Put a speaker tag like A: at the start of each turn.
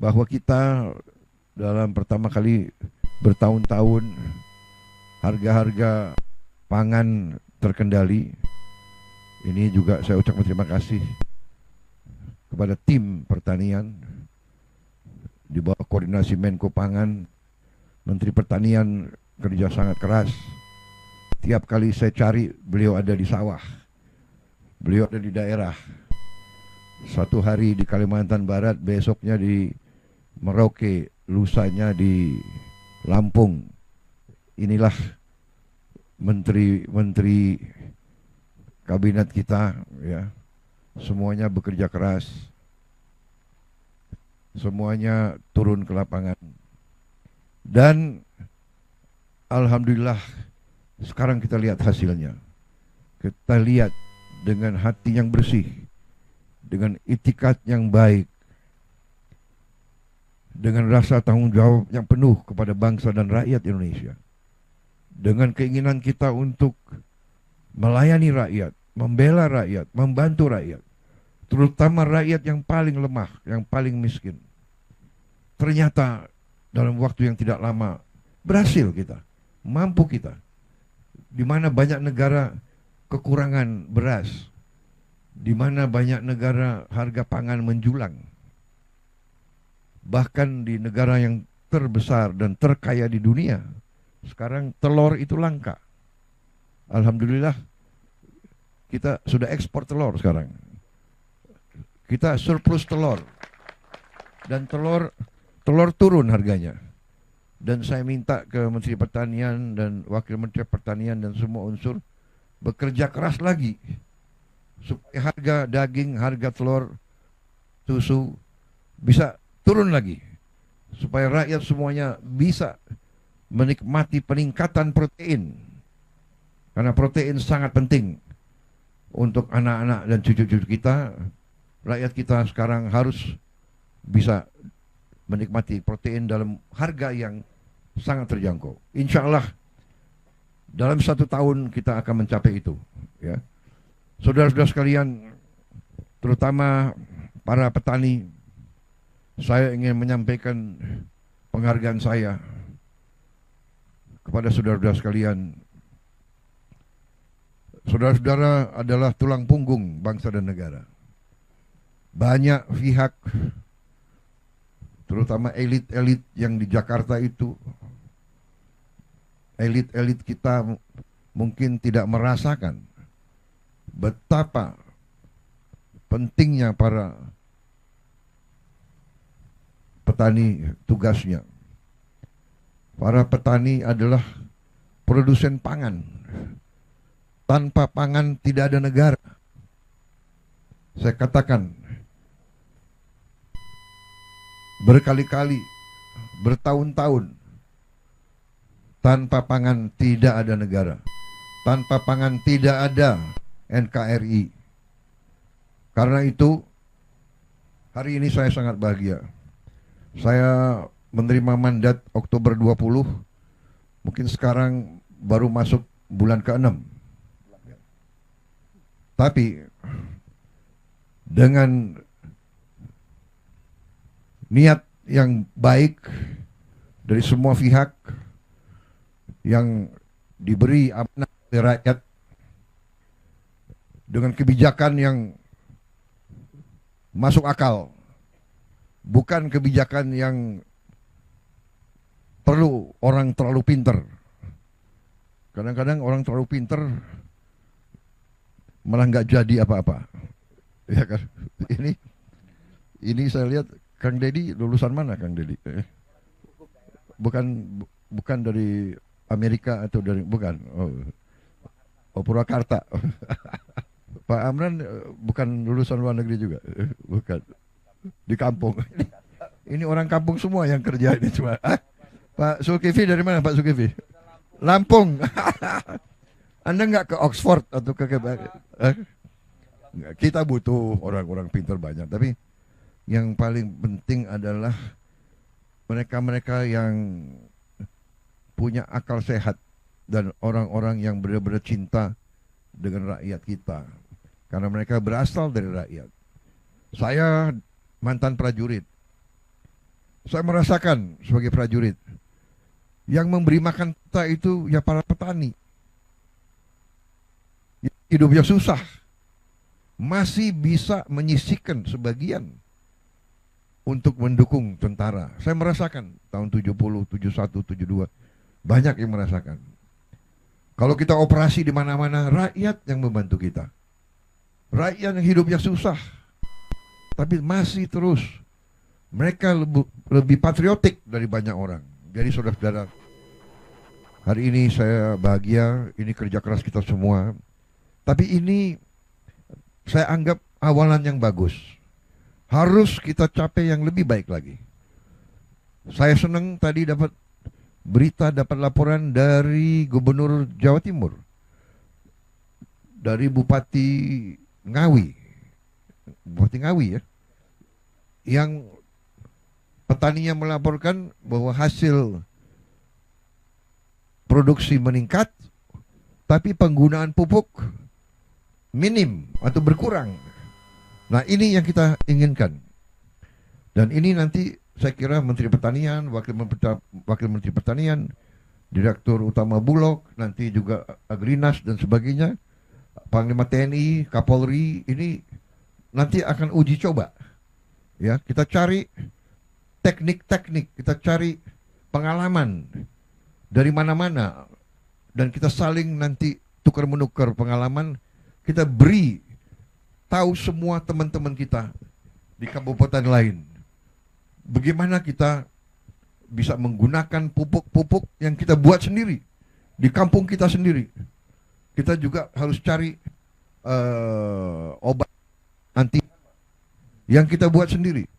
A: bahwa kita dalam pertama kali bertahun-tahun harga-harga pangan terkendali. Ini juga saya ucapkan terima kasih kepada tim pertanian di bawah koordinasi Menko Pangan, Menteri Pertanian kerja sangat keras. Tiap kali saya cari, beliau ada di sawah, beliau ada di daerah. Satu hari di Kalimantan Barat, besoknya di Merauke, lusanya di Lampung. Inilah menteri-menteri kabinet kita, ya. Semuanya bekerja keras, semuanya turun ke lapangan. Dan alhamdulillah sekarang kita lihat hasilnya. Kita lihat dengan hati yang bersih, dengan itikat yang baik, dengan rasa tanggung jawab yang penuh kepada bangsa dan rakyat Indonesia, dengan keinginan kita untuk melayani rakyat, membela rakyat, membantu rakyat, terutama rakyat yang paling lemah, yang paling miskin. Ternyata dalam waktu yang tidak lama berhasil kita, mampu kita. Di mana banyak negara kekurangan beras, di mana banyak negara harga pangan menjulang. Bahkan di negara yang terbesar dan terkaya di dunia, sekarang telur itu langka. Alhamdulillah kita sudah ekspor telur sekarang. Kita surplus telur. Dan telur turun harganya. Dan saya minta ke Menteri Pertanian dan Wakil Menteri Pertanian dan semua unsur bekerja keras lagi supaya harga daging, harga telur, susu bisa turun lagi, supaya rakyat semuanya bisa menikmati peningkatan protein, karena protein sangat penting untuk anak-anak dan cucu-cucu kita. Rakyat kita sekarang harus bisa menikmati protein dalam harga yang sangat terjangkau. Insya Allah dalam 1 tahun kita akan mencapai itu, ya. Saudara-saudara sekalian, terutama para petani, saya ingin menyampaikan penghargaan saya kepada saudara-saudara sekalian. Saudara-saudara adalah tulang punggung bangsa dan negara. Banyak pihak, terutama elit-elit yang di Jakarta itu, elit-elit kita mungkin tidak merasakan betapa pentingnya para petani tugasnya. Para petani adalah produsen pangan. Tanpa pangan tidak ada negara. Saya katakan berkali-kali, bertahun-tahun, tanpa pangan tidak ada negara. Tanpa pangan tidak ada NKRI. Karena itu hari ini saya sangat bahagia. Saya menerima mandat Oktober 20, mungkin sekarang baru masuk bulan ke-6. Tapi dengan niat yang baik dari semua pihak yang diberi amanah oleh rakyat, dengan kebijakan yang masuk akal, bukan kebijakan yang perlu orang terlalu pinter. Kadang-kadang orang terlalu pinter malah nggak jadi apa-apa, ya kan? Ini saya lihat Kang Deddy lulusan mana, Kang Deddy? Bukan dari Amerika atau dari, bukan? Oh Purwakarta. Pak Amran bukan lulusan luar negeri juga, bukan. Di kampung. Ini orang kampung semua yang kerja ini cuma. Pak Zulkifli dari mana, Pak Zulkifli? Lampung. Anda nggak ke Oxford atau ke kita butuh orang-orang pintar banyak, tapi yang paling penting adalah mereka-mereka yang punya akal sehat dan orang-orang yang benar-benar cinta dengan rakyat kita, karena mereka berasal dari rakyat. Saya mantan prajurit, Saya merasakan sebagai prajurit, yang memberi makan kita itu ya para petani. Hidupnya susah, masih bisa menyisihkan sebagian untuk mendukung tentara. Saya merasakan tahun 70, 71, 72, banyak yang merasakan. Kalau kita operasi di mana-mana, rakyat yang membantu kita. Rakyat yang hidupnya susah, tapi masih terus. Mereka lebih patriotik dari banyak orang. Jadi saudara-saudara, hari ini saya bahagia, ini kerja keras kita semua. Tapi ini saya anggap awalan yang bagus. Harus kita capai yang lebih baik lagi. Saya senang tadi dapat berita, dapat laporan dari Gubernur Jawa Timur, dari Bupati Ngawi ya, yang petaninya melaporkan bahwa hasil produksi meningkat, tapi penggunaan pupuk minim atau berkurang. Nah, ini yang kita inginkan. Dan ini nanti saya kira Menteri Pertanian, Wakil Menteri Pertanian, Direktur Utama Bulog, nanti juga Agrinas dan sebagainya, Panglima TNI, Kapolri, ini nanti akan uji coba. Ya, kita cari teknik-teknik, kita cari pengalaman dari mana-mana, dan kita saling nanti tukar-menukar pengalaman. Kita beri tahu semua teman-teman kita di kabupaten lain bagaimana kita bisa menggunakan pupuk-pupuk yang kita buat sendiri di kampung kita sendiri. Kita juga harus cari obat anti yang kita buat sendiri.